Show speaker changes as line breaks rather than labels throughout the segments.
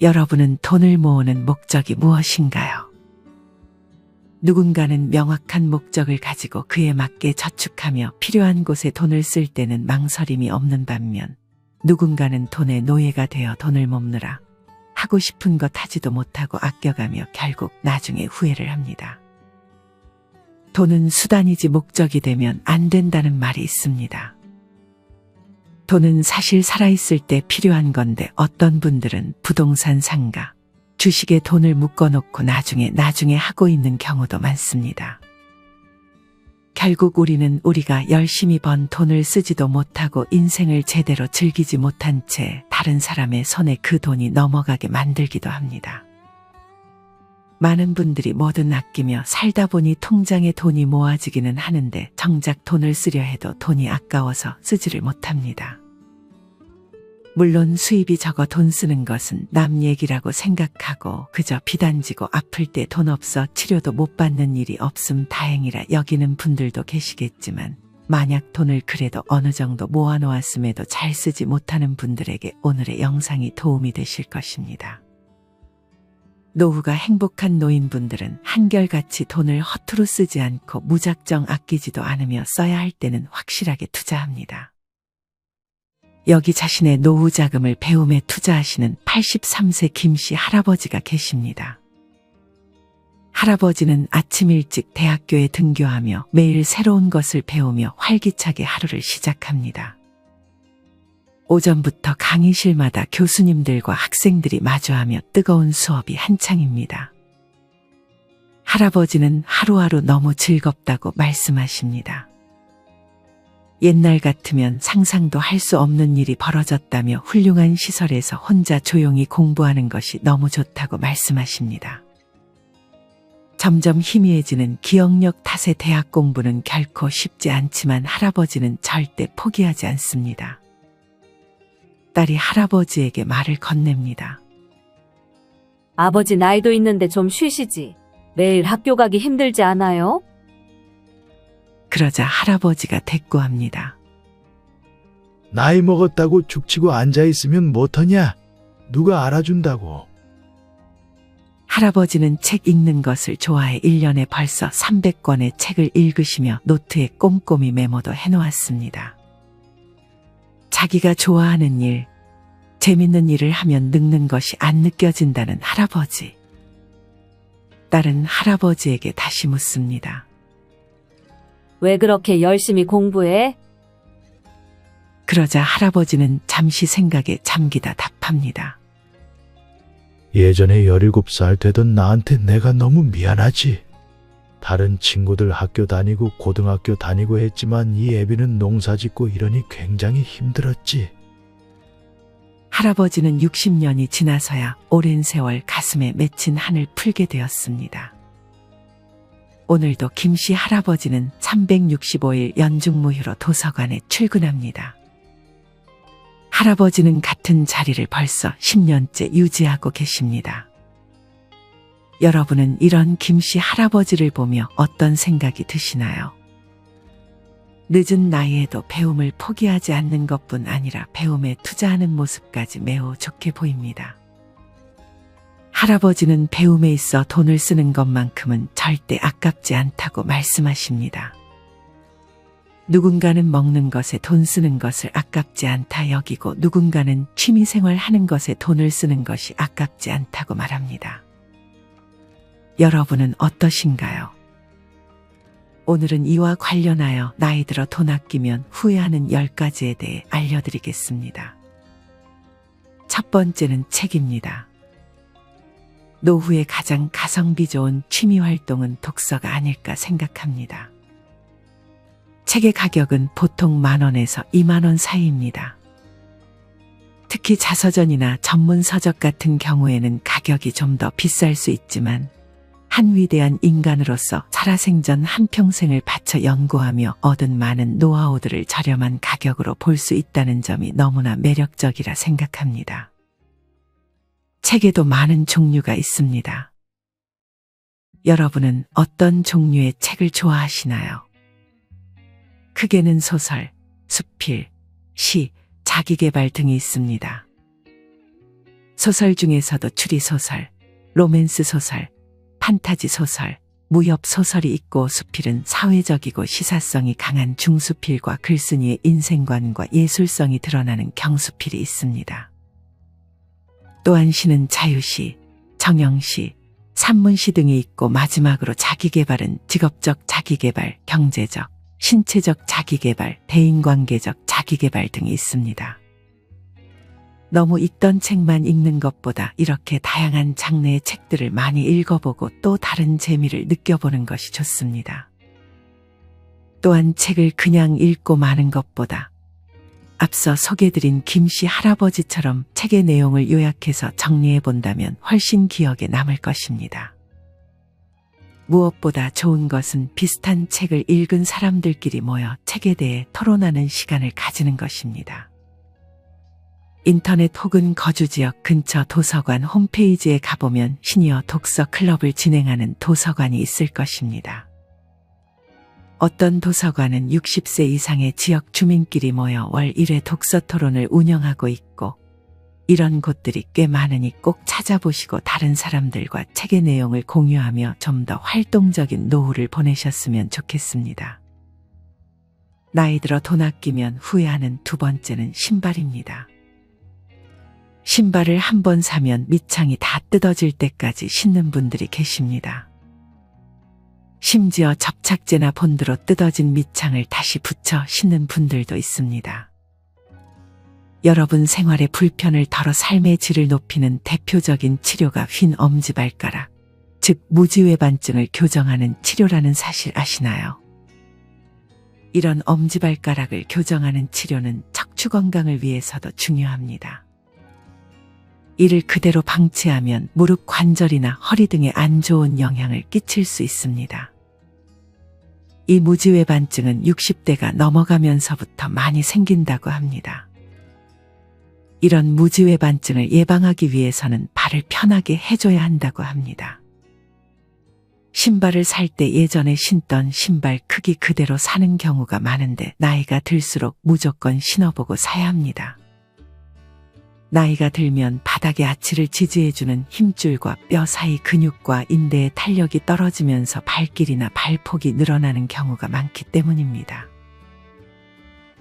여러분은 돈을 모으는 목적이 무엇인가요? 누군가는 명확한 목적을 가지고 그에 맞게 저축하며 필요한 곳에 돈을 쓸 때는 망설임이 없는 반면 누군가는 돈의 노예가 되어 돈을 모으느라 하고 싶은 것 하지도 못하고 아껴가며 결국 나중에 후회를 합니다. 돈은 수단이지 목적이 되면 안 된다는 말이 있습니다. 돈은 사실 살아있을 때 필요한 건데 어떤 분들은 부동산 상가, 주식에 돈을 묶어놓고 나중에 하고 있는 경우도 많습니다. 결국 우리는 우리가 열심히 번 돈을 쓰지도 못하고 인생을 제대로 즐기지 못한 채 다른 사람의 손에 그 돈이 넘어가게 만들기도 합니다. 많은 분들이 뭐든 아끼며 살다 보니 통장에 돈이 모아지기는 하는데 정작 돈을 쓰려 해도 돈이 아까워서 쓰지를 못합니다. 물론 수입이 적어 돈 쓰는 것은 남 얘기라고 생각하고 그저 비단지고 아플 때 돈 없어 치료도 못 받는 일이 없음 다행이라 여기는 분들도 계시겠지만 만약 돈을 그래도 어느 정도 모아놓았음에도 잘 쓰지 못하는 분들에게 오늘의 영상이 도움이 되실 것입니다. 노후가 행복한 노인분들은 한결같이 돈을 허투루 쓰지 않고 무작정 아끼지도 않으며 써야 할 때는 확실하게 투자합니다. 여기 자신의 노후 자금을 배움에 투자하시는 83세 김씨 할아버지가 계십니다. 할아버지는 아침 일찍 대학교에 등교하며 매일 새로운 것을 배우며 활기차게 하루를 시작합니다. 오전부터 강의실마다 교수님들과 학생들이 마주하며 뜨거운 수업이 한창입니다. 할아버지는 하루하루 너무 즐겁다고 말씀하십니다. 옛날 같으면 상상도 할 수 없는 일이 벌어졌다며 훌륭한 시설에서 혼자 조용히 공부하는 것이 너무 좋다고 말씀하십니다. 점점 희미해지는 기억력 탓에 대학 공부는 결코 쉽지 않지만 할아버지는 절대 포기하지 않습니다. 딸이 할아버지에게 말을 건넵니다.
아버지 나이도 있는데 좀 쉬시지. 매일 학교 가기 힘들지 않아요?
그러자 할아버지가 대꾸합니다.
나이 먹었다고 죽치고 앉아있으면 못하냐? 누가 알아준다고.
할아버지는 책 읽는 것을 좋아해 1년에 벌써 300권의 책을 읽으시며 노트에 꼼꼼히 메모도 해놓았습니다. 자기가 좋아하는 일, 재밌는 일을 하면 늙는 것이 안 느껴진다는 할아버지. 딸은 할아버지에게 다시 묻습니다.
왜 그렇게 열심히 공부해?
그러자 할아버지는 잠시 생각에 잠기다 답합니다.
예전에 17살 되던 나한테 내가 너무 미안하지. 다른 친구들 학교 다니고 고등학교 다니고 했지만 이 애비는 농사 짓고 이러니 굉장히 힘들었지.
할아버지는 60년이 지나서야 오랜 세월 가슴에 맺힌 한을 풀게 되었습니다. 오늘도 김씨 할아버지는 365일 연중무휴로 도서관에 출근합니다. 할아버지는 같은 자리를 벌써 10년째 유지하고 계십니다. 여러분은 이런 김씨 할아버지를 보며 어떤 생각이 드시나요? 늦은 나이에도 배움을 포기하지 않는 것뿐 아니라 배움에 투자하는 모습까지 매우 좋게 보입니다. 할아버지는 배움에 있어 돈을 쓰는 것만큼은 절대 아깝지 않다고 말씀하십니다. 누군가는 먹는 것에 돈 쓰는 것을 아깝지 않다 여기고 누군가는 취미생활 하는 것에 돈을 쓰는 것이 아깝지 않다고 말합니다. 여러분은 어떠신가요? 오늘은 이와 관련하여 나이 들어 돈 아끼면 후회하는 10가지에 대해 알려드리겠습니다. 첫 번째는 책입니다. 노후에 가장 가성비 좋은 취미 활동은 독서가 아닐까 생각합니다. 책의 가격은 보통 10,000원에서 20,000원 사이입니다. 특히 자서전이나 전문 서적 같은 경우에는 가격이 좀 더 비쌀 수 있지만 한 위대한 인간으로서 살아생전 한평생을 바쳐 연구하며 얻은 많은 노하우들을 저렴한 가격으로 볼 수 있다는 점이 너무나 매력적이라 생각합니다. 책에도 많은 종류가 있습니다. 여러분은 어떤 종류의 책을 좋아하시나요? 크게는 소설, 수필, 시, 자기계발 등이 있습니다. 소설 중에서도 추리소설, 로맨스 소설, 판타지 소설, 무협 소설이 있고 수필은 사회적이고 시사성이 강한 중수필과 글쓴이의 인생관과 예술성이 드러나는 경수필이 있습니다. 또한 시는 자유시, 정형시, 산문시 등이 있고 마지막으로 자기계발은 직업적 자기계발, 경제적, 신체적 자기계발, 대인관계적 자기계발 등이 있습니다. 너무 읽던 책만 읽는 것보다 이렇게 다양한 장르의 책들을 많이 읽어보고 또 다른 재미를 느껴보는 것이 좋습니다. 또한 책을 그냥 읽고 마는 것보다 앞서 소개드린 김씨 할아버지처럼 책의 내용을 요약해서 정리해 본다면 훨씬 기억에 남을 것입니다. 무엇보다 좋은 것은 비슷한 책을 읽은 사람들끼리 모여 책에 대해 토론하는 시간을 가지는 것입니다. 인터넷 혹은 거주지역 근처 도서관 홈페이지에 가보면 시니어 독서 클럽을 진행하는 도서관이 있을 것입니다. 어떤 도서관은 60세 이상의 지역 주민끼리 모여 월 1회 독서 토론을 운영하고 있고 이런 곳들이 꽤 많으니 꼭 찾아보시고 다른 사람들과 책의 내용을 공유하며 좀 더 활동적인 노후를 보내셨으면 좋겠습니다. 나이 들어 돈 아끼면 후회하는 두 번째는 신발입니다. 신발을 한 번 사면 밑창이 다 뜯어질 때까지 신는 분들이 계십니다. 심지어 접착제나 본드로 뜯어진 밑창을 다시 붙여 신는 분들도 있습니다. 여러분 생활의 불편을 덜어 삶의 질을 높이는 대표적인 치료가 휜 엄지발가락, 즉 무지외반증을 교정하는 치료라는 사실 아시나요? 이런 엄지발가락을 교정하는 치료는 척추 건강을 위해서도 중요합니다. 이를 그대로 방치하면 무릎 관절이나 허리 등에 안 좋은 영향을 끼칠 수 있습니다. 이 무지외반증은 60대가 넘어가면서부터 많이 생긴다고 합니다. 이런 무지외반증을 예방하기 위해서는 발을 편하게 해줘야 한다고 합니다. 신발을 살 때 예전에 신던 신발 크기 그대로 사는 경우가 많은데 나이가 들수록 무조건 신어보고 사야 합니다. 나이가 들면 바닥의 아치를 지지해주는 힘줄과 뼈 사이 근육과 인대의 탄력이 떨어지면서 발길이나 발폭이 늘어나는 경우가 많기 때문입니다.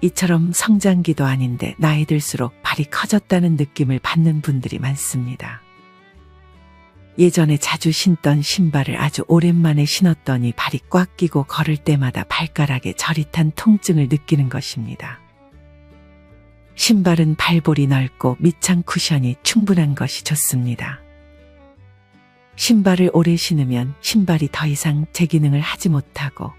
이처럼 성장기도 아닌데 나이 들수록 발이 커졌다는 느낌을 받는 분들이 많습니다. 예전에 자주 신던 신발을 아주 오랜만에 신었더니 발이 꽉 끼고 걸을 때마다 발가락에 저릿한 통증을 느끼는 것입니다. 신발은 발볼이 넓고 밑창 쿠션이 충분한 것이 좋습니다. 신발을 오래 신으면 신발이 더 이상 제 기능을 하지 못하고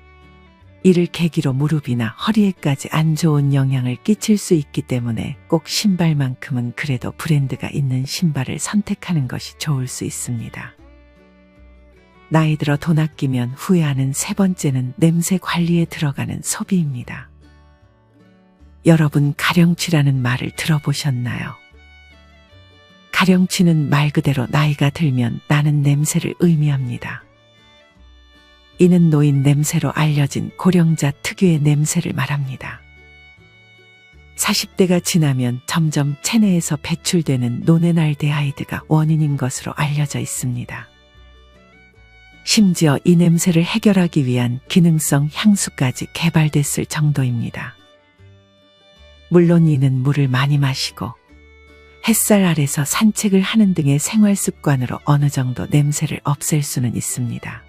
이를 계기로 무릎이나 허리에까지 안 좋은 영향을 끼칠 수 있기 때문에 꼭 신발만큼은 그래도 브랜드가 있는 신발을 선택하는 것이 좋을 수 있습니다. 나이 들어 돈 아끼면 후회하는 세 번째는 냄새 관리에 들어가는 소비입니다. 여러분 가령취라는 말을 들어보셨나요? 가령취는 말 그대로 나이가 들면 나는 냄새를 의미합니다. 이는 노인 냄새로 알려진 고령자 특유의 냄새를 말합니다. 40대가 지나면 점점 체내에서 배출되는 노네날데하이드가 원인인 것으로 알려져 있습니다. 심지어 이 냄새를 해결하기 위한 기능성 향수까지 개발됐을 정도입니다. 물론 이는 물을 많이 마시고 햇살 아래서 산책을 하는 등의 생활 습관으로 어느 정도 냄새를 없앨 수는 있습니다.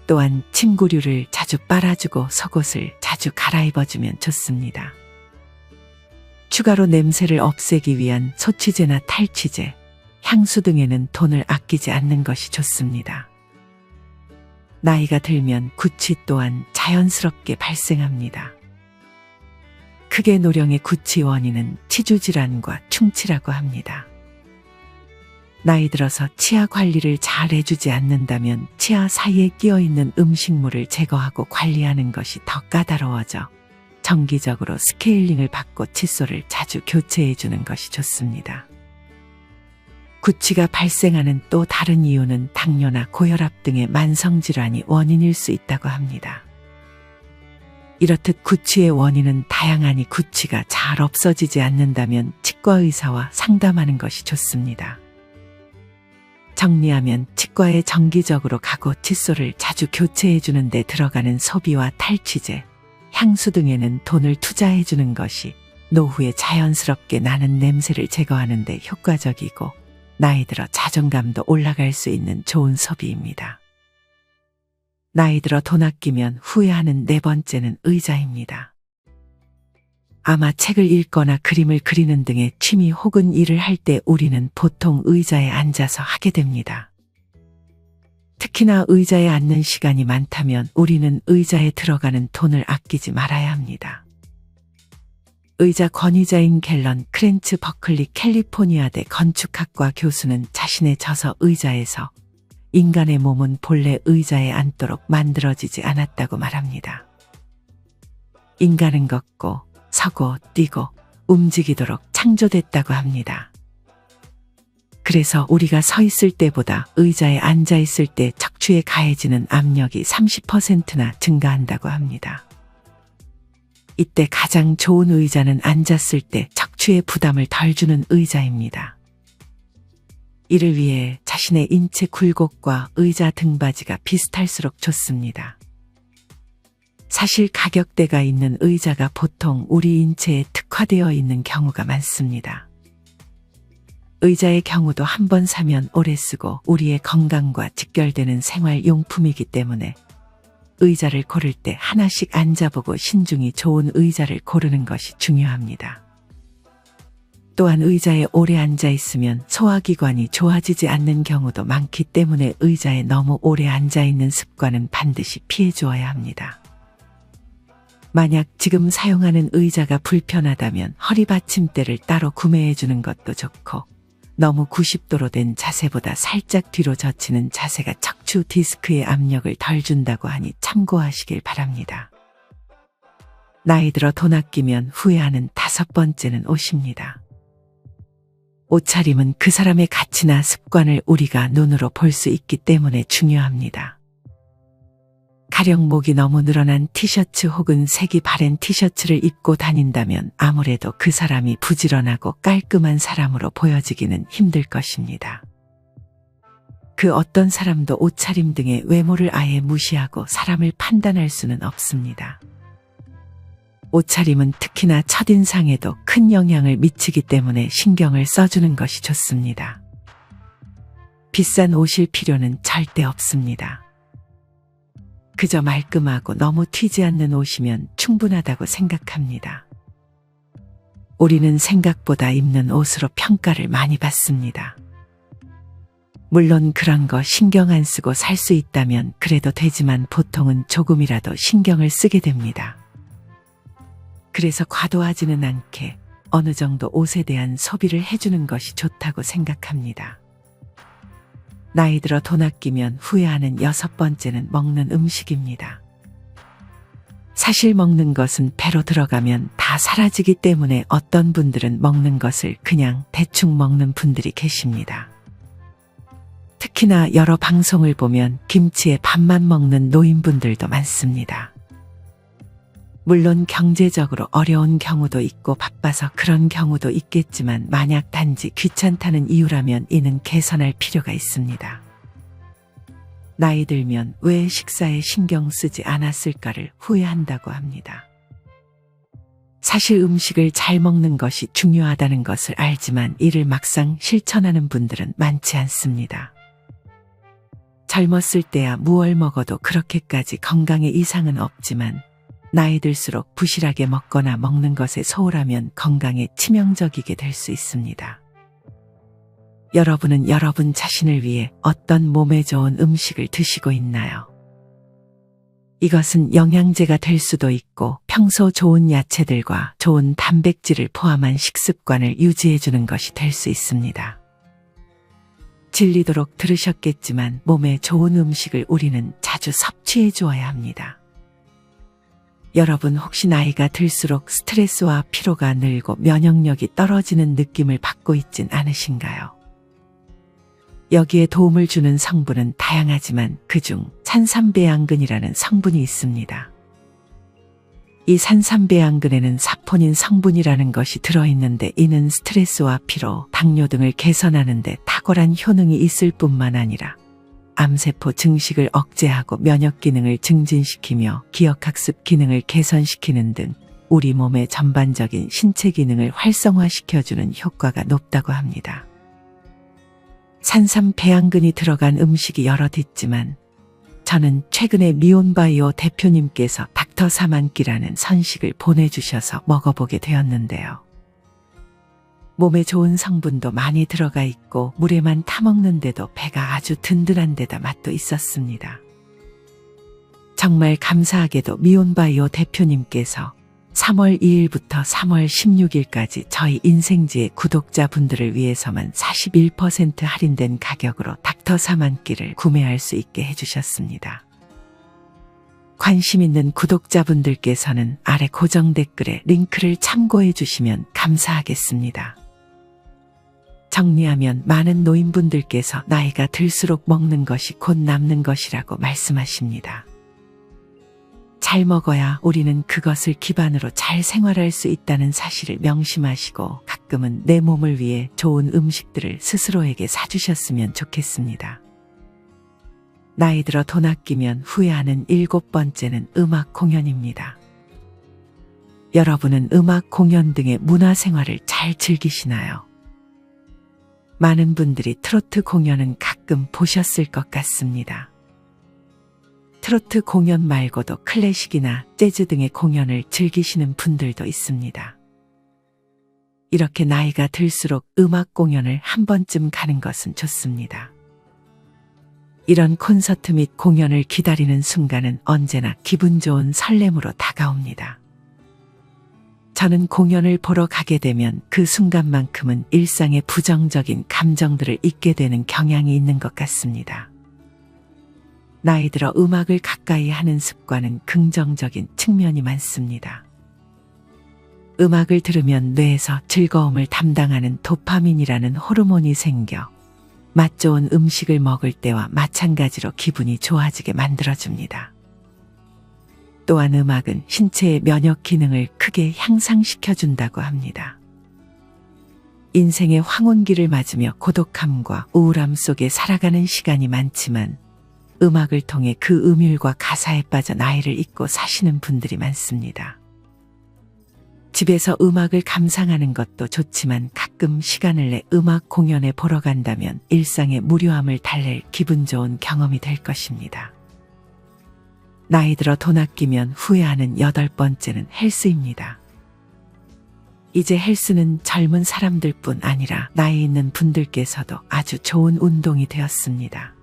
또한 침구류를 자주 빨아주고 속옷을 자주 갈아입어주면 좋습니다. 추가로 냄새를 없애기 위한 소취제나 탈취제, 향수 등에는 돈을 아끼지 않는 것이 좋습니다. 나이가 들면 구취 또한 자연스럽게 발생합니다. 크게 노령의 구취 원인은 치주질환과 충치라고 합니다. 나이 들어서 치아 관리를 잘 해주지 않는다면 치아 사이에 끼어있는 음식물을 제거하고 관리하는 것이 더 까다로워져 정기적으로 스케일링을 받고 칫솔을 자주 교체해주는 것이 좋습니다. 구취가 발생하는 또 다른 이유는 당뇨나 고혈압 등의 만성질환이 원인일 수 있다고 합니다. 이렇듯 구취의 원인은 다양하니 구취가 잘 없어지지 않는다면 치과 의사와 상담하는 것이 좋습니다. 정리하면 치과에 정기적으로 가고 칫솔을 자주 교체해 주는 데 들어가는 소비와 탈취제, 향수 등에는 돈을 투자해 주는 것이 노후에 자연스럽게 나는 냄새를 제거하는 데 효과적이고 나이 들어 자존감도 올라갈 수 있는 좋은 소비입니다. 나이 들어 돈 아끼면 후회하는 네 번째는 의자입니다. 아마 책을 읽거나 그림을 그리는 등의 취미 혹은 일을 할 때 우리는 보통 의자에 앉아서 하게 됩니다. 특히나 의자에 앉는 시간이 많다면 우리는 의자에 들어가는 돈을 아끼지 말아야 합니다. 의자 권위자인 갤런 크렌츠 버클리 캘리포니아대 건축학과 교수는 자신의 저서 의자에서 인간의 몸은 본래 의자에 앉도록 만들어지지 않았다고 말합니다. 인간은 걷고 서고 뛰고 움직이도록 창조됐다고 합니다. 그래서 우리가 서 있을 때보다 의자에 앉아 있을 때 척추에 가해지는 압력이 30%나 증가한다고 합니다. 이때 가장 좋은 의자는 앉았을 때 척추에 부담을 덜 주는 의자입니다. 이를 위해 자신의 인체 굴곡과 의자 등받이가 비슷할수록 좋습니다. 사실 가격대가 있는 의자가 보통 우리 인체에 특화되어 있는 경우가 많습니다. 의자의 경우도 한 번 사면 오래 쓰고 우리의 건강과 직결되는 생활용품이기 때문에 의자를 고를 때 하나씩 앉아보고 신중히 좋은 의자를 고르는 것이 중요합니다. 또한 의자에 오래 앉아 있으면 소화기관이 좋아지지 않는 경우도 많기 때문에 의자에 너무 오래 앉아 있는 습관은 반드시 피해 주어야 합니다. 만약 지금 사용하는 의자가 불편하다면 허리 받침대를 따로 구매해 주는 것도 좋고 너무 90도로 된 자세보다 살짝 뒤로 젖히는 자세가 척추 디스크의 압력을 덜 준다고 하니 참고하시길 바랍니다. 나이 들어 돈 아끼면 후회하는 다섯 번째는 옷입니다. 옷차림은 그 사람의 가치나 습관을 우리가 눈으로 볼 수 있기 때문에 중요합니다. 가령 목이 너무 늘어난 티셔츠 혹은 색이 바랜 티셔츠를 입고 다닌다면 아무래도 그 사람이 부지런하고 깔끔한 사람으로 보여지기는 힘들 것입니다. 그 어떤 사람도 옷차림 등의 외모를 아예 무시하고 사람을 판단할 수는 없습니다. 옷차림은 특히나 첫인상에도 큰 영향을 미치기 때문에 신경을 써주는 것이 좋습니다. 비싼 옷일 필요는 절대 없습니다. 그저 말끔하고 너무 튀지 않는 옷이면 충분하다고 생각합니다. 우리는 생각보다 입는 옷으로 평가를 많이 받습니다. 물론 그런 거 신경 안 쓰고 살 수 있다면 그래도 되지만 보통은 조금이라도 신경을 쓰게 됩니다. 그래서 과도하지는 않게 어느 정도 옷에 대한 소비를 해주는 것이 좋다고 생각합니다. 나이 들어 돈 아끼면 후회하는 여섯 번째는 먹는 음식입니다. 사실 먹는 것은 배로 들어가면 다 사라지기 때문에 어떤 분들은 먹는 것을 그냥 대충 먹는 분들이 계십니다. 특히나 여러 방송을 보면 김치에 밥만 먹는 노인분들도 많습니다. 물론 경제적으로 어려운 경우도 있고 바빠서 그런 경우도 있겠지만 만약 단지 귀찮다는 이유라면 이는 개선할 필요가 있습니다. 나이 들면 왜 식사에 신경 쓰지 않았을까를 후회한다고 합니다. 사실 음식을 잘 먹는 것이 중요하다는 것을 알지만 이를 막상 실천하는 분들은 많지 않습니다. 젊었을 때야 무얼 먹어도 그렇게까지 건강에 이상은 없지만 나이 들수록 부실하게 먹거나 먹는 것에 소홀하면 건강에 치명적이게 될 수 있습니다. 여러분은 여러분 자신을 위해 어떤 몸에 좋은 음식을 드시고 있나요? 이것은 영양제가 될 수도 있고 평소 좋은 야채들과 좋은 단백질을 포함한 식습관을 유지해 주는 것이 될 수 있습니다. 질리도록 들으셨겠지만 몸에 좋은 음식을 우리는 자주 섭취해 주어야 합니다. 여러분 혹시 나이가 들수록 스트레스와 피로가 늘고 면역력이 떨어지는 느낌을 받고 있진 않으신가요? 여기에 도움을 주는 성분은 다양하지만 그중 산삼배양근이라는 성분이 있습니다. 이 산삼배양근에는 사포닌 성분이라는 것이 들어있는데 이는 스트레스와 피로, 당뇨 등을 개선하는 데 탁월한 효능이 있을 뿐만 아니라 암세포 증식을 억제하고 면역 기능을 증진시키며 기억학습 기능을 개선시키는 등 우리 몸의 전반적인 신체 기능을 활성화시켜주는 효과가 높다고 합니다. 산삼배양근이 들어간 음식이 여럿 있지만 저는 최근에 미온바이오 대표님께서 닥터 사만끼라는 선식을 보내주셔서 먹어보게 되었는데요. 몸에 좋은 성분도 많이 들어가 있고 물에만 타먹는데도 배가 아주 든든한 데다 맛도 있었습니다. 정말 감사하게도 미온바이오 대표님께서 3월 2일부터 3월 16일까지 저희 인생지의 구독자분들을 위해서만 41% 할인된 가격으로 닥터 사만끼를 구매할 수 있게 해주셨습니다. 관심 있는 구독자분들께서는 아래 고정 댓글에 링크를 참고해 주시면 감사하겠습니다. 정리하면 많은 노인분들께서 나이가 들수록 먹는 것이 곧 남는 것이라고 말씀하십니다. 잘 먹어야 우리는 그것을 기반으로 잘 생활할 수 있다는 사실을 명심하시고 가끔은 내 몸을 위해 좋은 음식들을 스스로에게 사주셨으면 좋겠습니다. 나이 들어 돈 아끼면 후회하는 7번째는 음악 공연입니다. 여러분은 음악 공연 등의 문화생활을 잘 즐기시나요? 많은 분들이 트로트 공연은 가끔 보셨을 것 같습니다. 트로트 공연 말고도 클래식이나 재즈 등의 공연을 즐기시는 분들도 있습니다. 이렇게 나이가 들수록 음악 공연을 한 번쯤 가는 것은 좋습니다. 이런 콘서트 및 공연을 기다리는 순간은 언제나 기분 좋은 설렘으로 다가옵니다. 저는 공연을 보러 가게 되면 그 순간만큼은 일상의 부정적인 감정들을 잊게 되는 경향이 있는 것 같습니다. 나이 들어 음악을 가까이 하는 습관은 긍정적인 측면이 많습니다. 음악을 들으면 뇌에서 즐거움을 담당하는 도파민이라는 호르몬이 생겨 맛 좋은 음식을 먹을 때와 마찬가지로 기분이 좋아지게 만들어줍니다. 또한 음악은 신체의 면역 기능을 크게 향상시켜준다고 합니다. 인생의 황혼기를 맞으며 고독함과 우울함 속에 살아가는 시간이 많지만 음악을 통해 그 음율과 가사에 빠져 나이를 잊고 사시는 분들이 많습니다. 집에서 음악을 감상하는 것도 좋지만 가끔 시간을 내 음악 공연에 보러 간다면 일상의 무료함을 달랠 기분 좋은 경험이 될 것입니다. 나이 들어 돈 아끼면 후회하는 8번째는 헬스입니다. 이제 헬스는 젊은 사람들뿐 아니라 나이 있는 분들께서도 아주 좋은 운동이 되었습니다.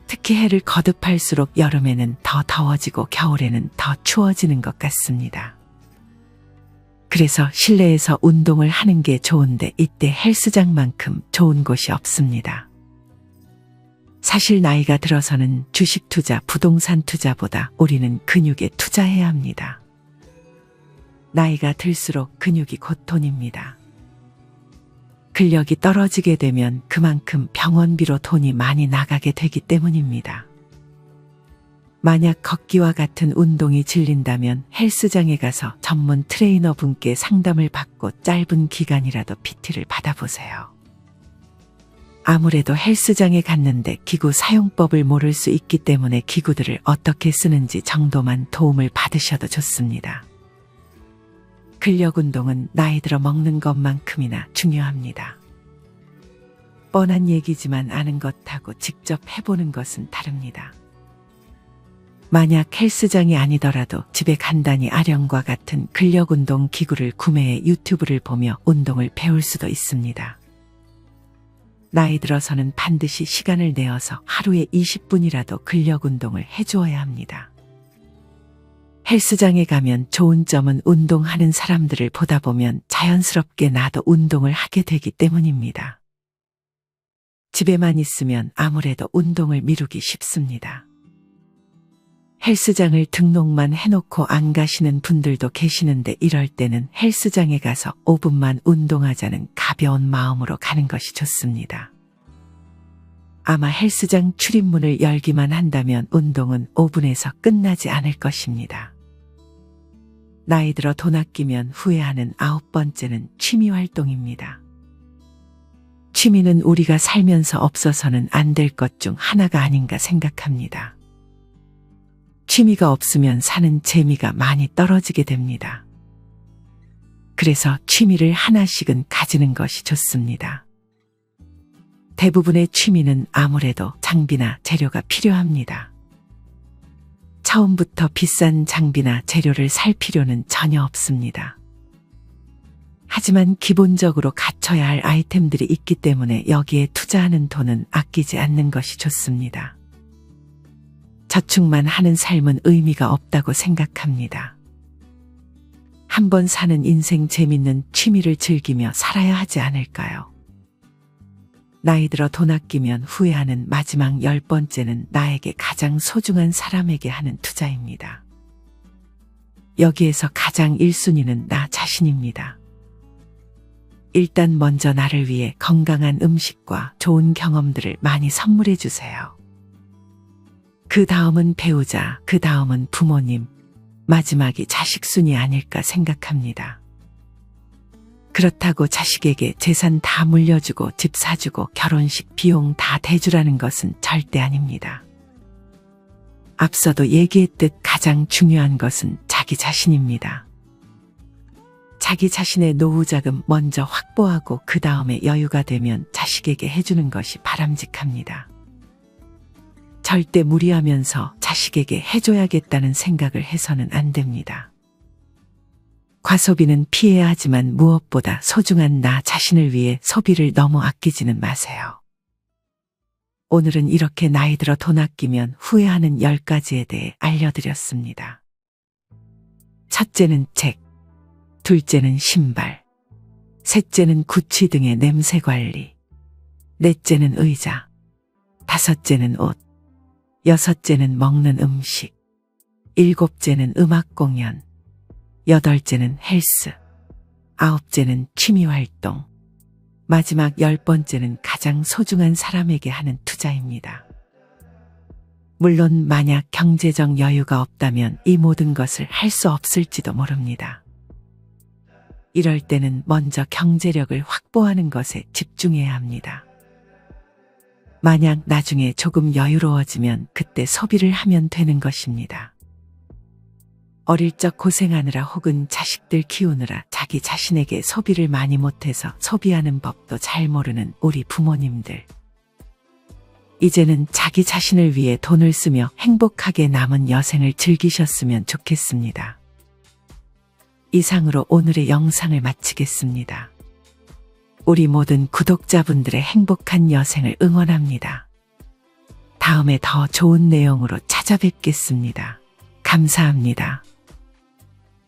특히 해를 거듭할수록 여름에는 더 더워지고 겨울에는 더 추워지는 것 같습니다. 그래서 실내에서 운동을 하는 게 좋은데 이때 헬스장만큼 좋은 곳이 없습니다. 사실 나이가 들어서는 주식 투자, 부동산 투자보다 우리는 근육에 투자해야 합니다. 나이가 들수록 근육이 곧 돈입니다. 근력이 떨어지게 되면 그만큼 병원비로 돈이 많이 나가게 되기 때문입니다. 만약 걷기와 같은 운동이 질린다면 헬스장에 가서 전문 트레이너 분께 상담을 받고 짧은 기간이라도 PT를 받아보세요. 아무래도 헬스장에 갔는데 기구 사용법을 모를 수 있기 때문에 기구들을 어떻게 쓰는지 정도만 도움을 받으셔도 좋습니다. 근력 운동은 나이 들어 먹는 것만큼이나 중요합니다. 뻔한 얘기지만 아는 것하고 직접 해보는 것은 다릅니다. 만약 헬스장이 아니더라도 집에 간단히 아령과 같은 근력 운동 기구를 구매해 유튜브를 보며 운동을 배울 수도 있습니다. 나이 들어서는 반드시 시간을 내어서 하루에 20분이라도 근력 운동을 해주어야 합니다. 헬스장에 가면 좋은 점은 운동하는 사람들을 보다 보면 자연스럽게 나도 운동을 하게 되기 때문입니다. 집에만 있으면 아무래도 운동을 미루기 쉽습니다. 헬스장을 등록만 해놓고 안 가시는 분들도 계시는데 이럴 때는 헬스장에 가서 5분만 운동하자는 가벼운 마음으로 가는 것이 좋습니다. 아마 헬스장 출입문을 열기만 한다면 운동은 5분에서 끝나지 않을 것입니다. 나이 들어 돈 아끼면 후회하는 9번째는 취미 활동입니다. 취미는 우리가 살면서 없어서는 안 될 것 중 하나가 아닌가 생각합니다. 취미가 없으면 사는 재미가 많이 떨어지게 됩니다. 그래서 취미를 하나씩은 가지는 것이 좋습니다. 대부분의 취미는 아무래도 장비나 재료가 필요합니다. 처음부터 비싼 장비나 재료를 살 필요는 전혀 없습니다. 하지만 기본적으로 갖춰야 할 아이템들이 있기 때문에 여기에 투자하는 돈은 아끼지 않는 것이 좋습니다. 저축만 하는 삶은 의미가 없다고 생각합니다. 한번 사는 인생 재밌는 취미를 즐기며 살아야 하지 않을까요? 나이 들어 돈 아끼면 후회하는 마지막 10번째는 나에게 가장 소중한 사람에게 하는 투자입니다. 여기에서 가장 1순위는 나 자신입니다. 일단 먼저 나를 위해 건강한 음식과 좋은 경험들을 많이 선물해 주세요. 그 다음은 배우자, 그 다음은 부모님, 마지막이 자식 순위 아닐까 생각합니다. 그렇다고 자식에게 재산 다 물려주고 집 사주고 결혼식 비용 다 대주라는 것은 절대 아닙니다. 앞서도 얘기했듯 가장 중요한 것은 자기 자신입니다. 자기 자신의 노후 자금 먼저 확보하고 그 다음에 여유가 되면 자식에게 해주는 것이 바람직합니다. 절대 무리하면서 자식에게 해줘야겠다는 생각을 해서는 안 됩니다. 과소비는 피해야 하지만 무엇보다 소중한 나 자신을 위해 소비를 너무 아끼지는 마세요. 오늘은 이렇게 나이 들어 돈 아끼면 후회하는 10가지에 대해 알려드렸습니다. 첫째는 책, 둘째는 신발, 셋째는 구찌 등의 냄새 관리, 넷째는 의자, 다섯째는 옷, 여섯째는 먹는 음식, 일곱째는 음악 공연, 여덟째는 헬스, 아홉째는 취미 활동, 마지막 10번째는 가장 소중한 사람에게 하는 투자입니다. 물론 만약 경제적 여유가 없다면 이 모든 것을 할 수 없을지도 모릅니다. 이럴 때는 먼저 경제력을 확보하는 것에 집중해야 합니다. 만약 나중에 조금 여유로워지면 그때 소비를 하면 되는 것입니다. 어릴 적 고생하느라 혹은 자식들 키우느라 자기 자신에게 소비를 많이 못해서 소비하는 법도 잘 모르는 우리 부모님들. 이제는 자기 자신을 위해 돈을 쓰며 행복하게 남은 여생을 즐기셨으면 좋겠습니다. 이상으로 오늘의 영상을 마치겠습니다. 우리 모든 구독자분들의 행복한 여생을 응원합니다. 다음에 더 좋은 내용으로 찾아뵙겠습니다. 감사합니다.